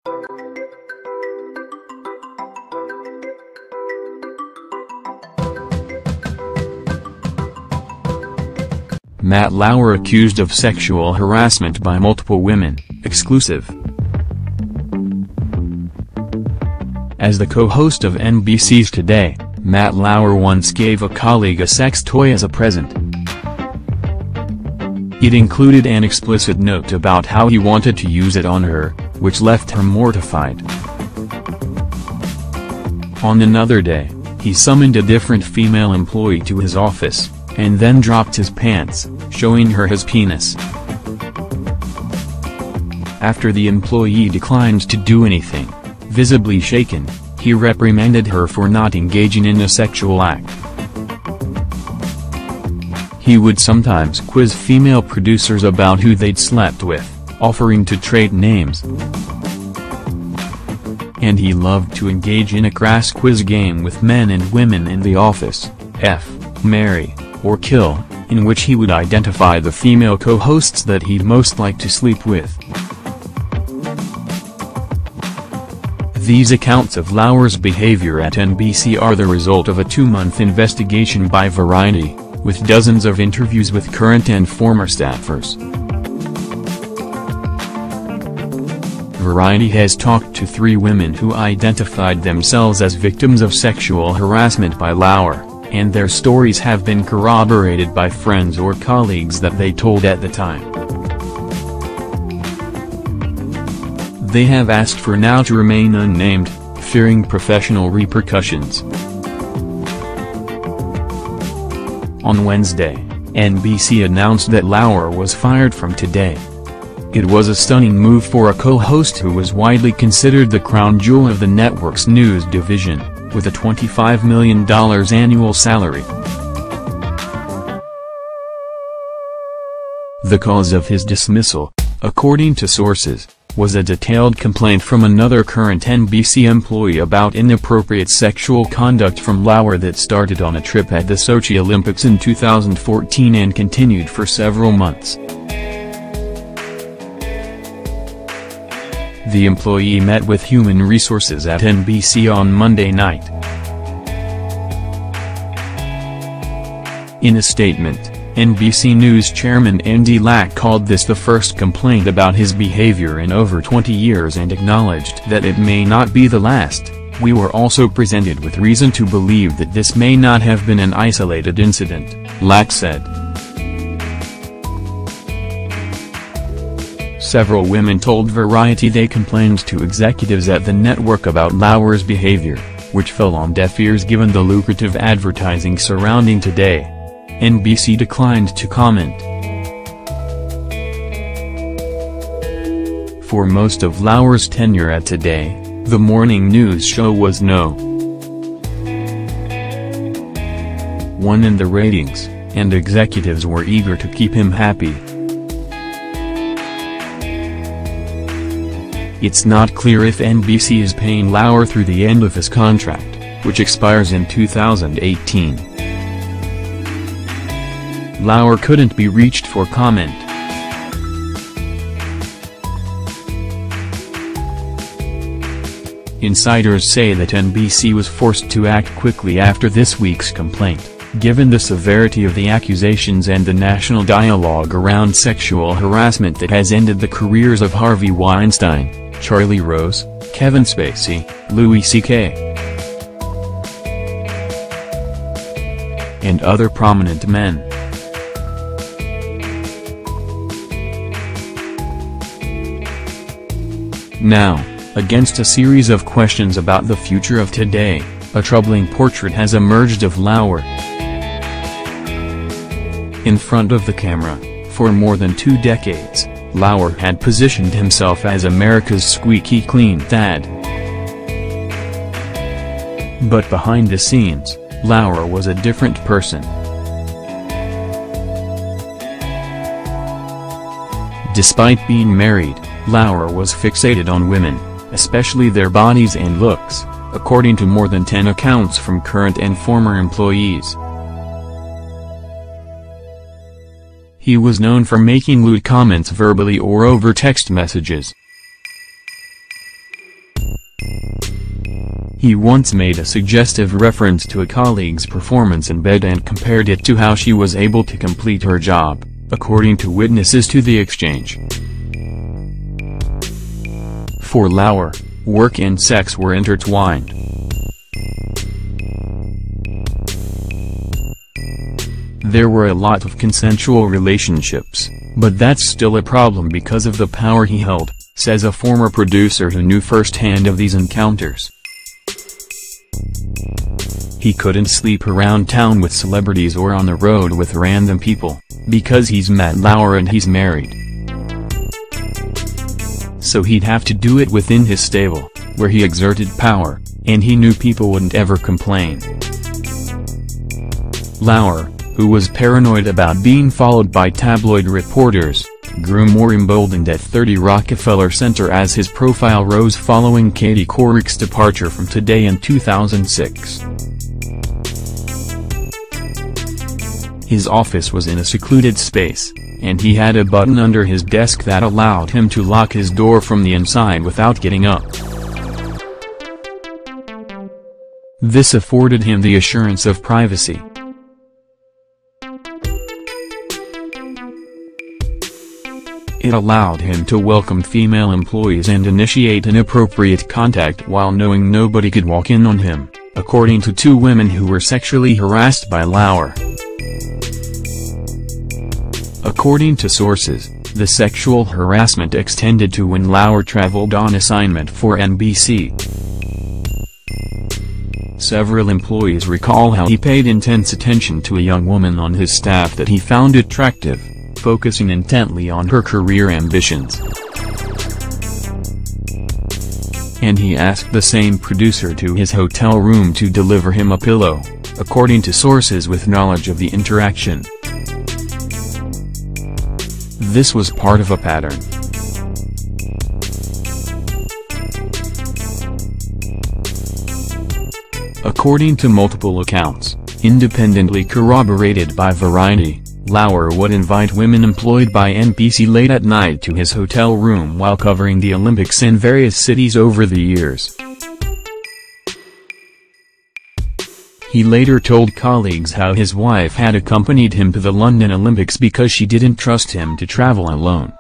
Matt Lauer accused of sexual harassment by multiple women, exclusive. As the co-host of NBC's Today, Matt Lauer once gave a colleague a sex toy as a present. It included an explicit note about how he wanted to use it on her, which left her mortified. On another day, he summoned a different female employee to his office, and then dropped his pants, showing her his penis. After the employee declined to do anything, visibly shaken, he reprimanded her for not engaging in a sexual act. He would sometimes quiz female producers about who they'd slept with, offering to trade names. And he loved to engage in a crass quiz game with men and women in the office, F, marry, or kill, in which he would identify the female co-hosts that he'd most like to sleep with. These accounts of Lauer's behavior at NBC are the result of a 2-month investigation by Variety, with dozens of interviews with current and former staffers. Variety has talked to 3 women who identified themselves as victims of sexual harassment by Lauer, and their stories have been corroborated by friends or colleagues that they told at the time. They have asked for now to remain unnamed, fearing professional repercussions. On Wednesday, NBC announced that Lauer was fired from Today. It was a stunning move for a co-host who was widely considered the crown jewel of the network's news division, with a $25 million annual salary. The cause of his dismissal, according to sources, was a detailed complaint from another current NBC employee about inappropriate sexual conduct from Lauer that started on a trip at the Sochi Olympics in 2014 and continued for several months. The employee met with Human Resources at NBC on Monday night. In a statement, NBC News chairman Andy Lack called this the first complaint about his behavior in over 20 years and acknowledged that it may not be the last. "We were also presented with reason to believe that this may not have been an isolated incident," Lack said. Several women told Variety they complained to executives at the network about Lauer's behavior, which fell on deaf ears given the lucrative advertising surrounding Today. NBC declined to comment. For most of Lauer's tenure at Today, the morning news show was No. 1 in the ratings, and executives were eager to keep him happy. It's not clear if NBC is paying Lauer through the end of his contract, which expires in 2018. Lauer couldn't be reached for comment. Insiders say that NBC was forced to act quickly after this week's complaint, given the severity of the accusations and the national dialogue around sexual harassment that has ended the careers of Harvey Weinstein, Charlie Rose, Kevin Spacey, Louis C.K. and other prominent men. Now, against a series of questions about the future of Today, a troubling portrait has emerged of Lauer. In front of the camera, for more than 2 decades, Lauer had positioned himself as America's squeaky clean dad. But behind the scenes, Lauer was a different person. Despite being married, Lauer was fixated on women, especially their bodies and looks, according to more than 10 accounts from current and former employees. He was known for making lewd comments verbally or over text messages. He once made a suggestive reference to a colleague's performance in bed and compared it to how she was able to complete her job, according to witnesses to the exchange. For Lauer, work and sex were intertwined. There were a lot of consensual relationships, but that's still a problem because of the power he held, says a former producer who knew firsthand of these encounters. He couldn't sleep around town with celebrities or on the road with random people, because he's Matt Lauer and he's married. So he'd have to do it within his stable, where he exerted power, and he knew people wouldn't ever complain. Lauer, who was paranoid about being followed by tabloid reporters, grew more emboldened at 30 Rockefeller Center as his profile rose following Katie Couric's departure from Today in 2006. His office was in a secluded space, and he had a button under his desk that allowed him to lock his door from the inside without getting up. This afforded him the assurance of privacy. It allowed him to welcome female employees and initiate inappropriate contact while knowing nobody could walk in on him, according to two women who were sexually harassed by Lauer. According to sources, the sexual harassment extended to when Lauer traveled on assignment for NBC. Several employees recall how he paid intense attention to a young woman on his staff that he found attractive, focusing intently on her career ambitions. And he asked the same producer to his hotel room to deliver him a pillow, according to sources with knowledge of the interaction. This was part of a pattern. According to multiple accounts, independently corroborated by Variety, Lauer would invite women employed by NBC late at night to his hotel room while covering the Olympics in various cities over the years. He later told colleagues how his wife had accompanied him to the London Olympics because she didn't trust him to travel alone.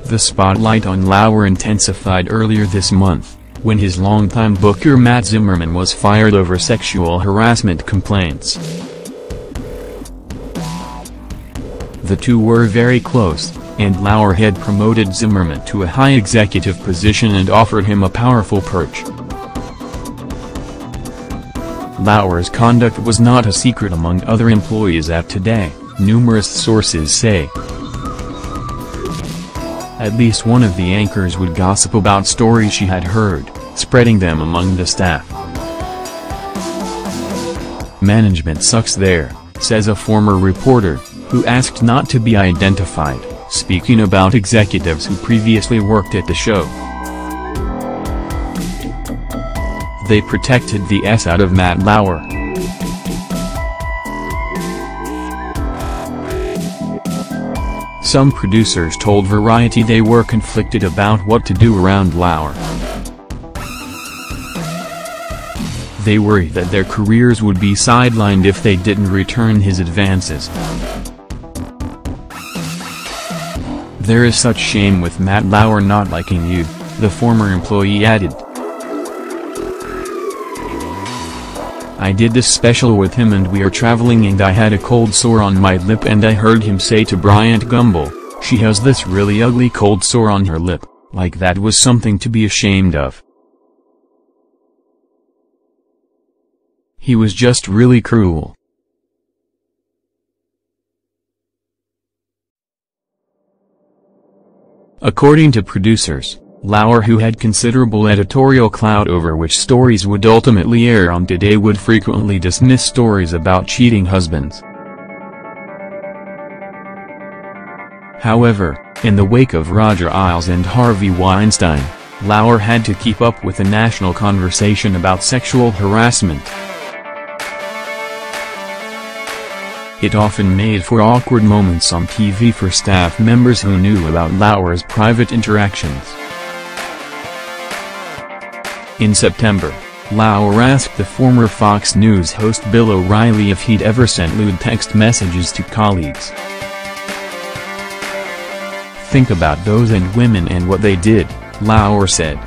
The spotlight on Lauer intensified earlier this month, when his longtime booker Matt Zimmerman was fired over sexual harassment complaints. The two were very close, and Lauer had promoted Zimmerman to a high executive position and offered him a powerful perch. Lauer's conduct was not a secret among other employees at Today, numerous sources say. At least one of the anchors would gossip about stories she had heard, spreading them among the staff. Management sucks there, says a former reporter, who asked not to be identified, speaking about executives who previously worked at the show. They protected the S out of Matt Lauer. Some producers told Variety they were conflicted about what to do around Lauer. They worried that their careers would be sidelined if they didn't return his advances. There is such shame with Matt Lauer not liking you, the former employee added. I did this special with him and we are traveling and I had a cold sore on my lip and I heard him say to Bryant Gumbel, she has this really ugly cold sore on her lip, like that was something to be ashamed of. He was just really cruel. According to producers, Lauer, who had considerable editorial clout over which stories would ultimately air on Today, would frequently dismiss stories about cheating husbands. However, in the wake of Roger Ailes and Harvey Weinstein, Lauer had to keep up with the national conversation about sexual harassment. It often made for awkward moments on TV for staff members who knew about Lauer's private interactions. In September, Lauer asked the former Fox News host Bill O'Reilly if he'd ever sent lewd text messages to colleagues. "Think about those and women and what they did," Lauer said.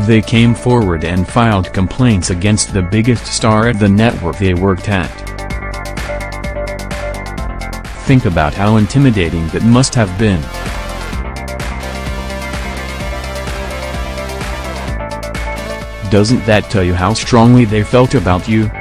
They came forward and filed complaints against the biggest star at the network they worked at. "Think about how intimidating that must have been. Doesn't that tell you how strongly they felt about you?"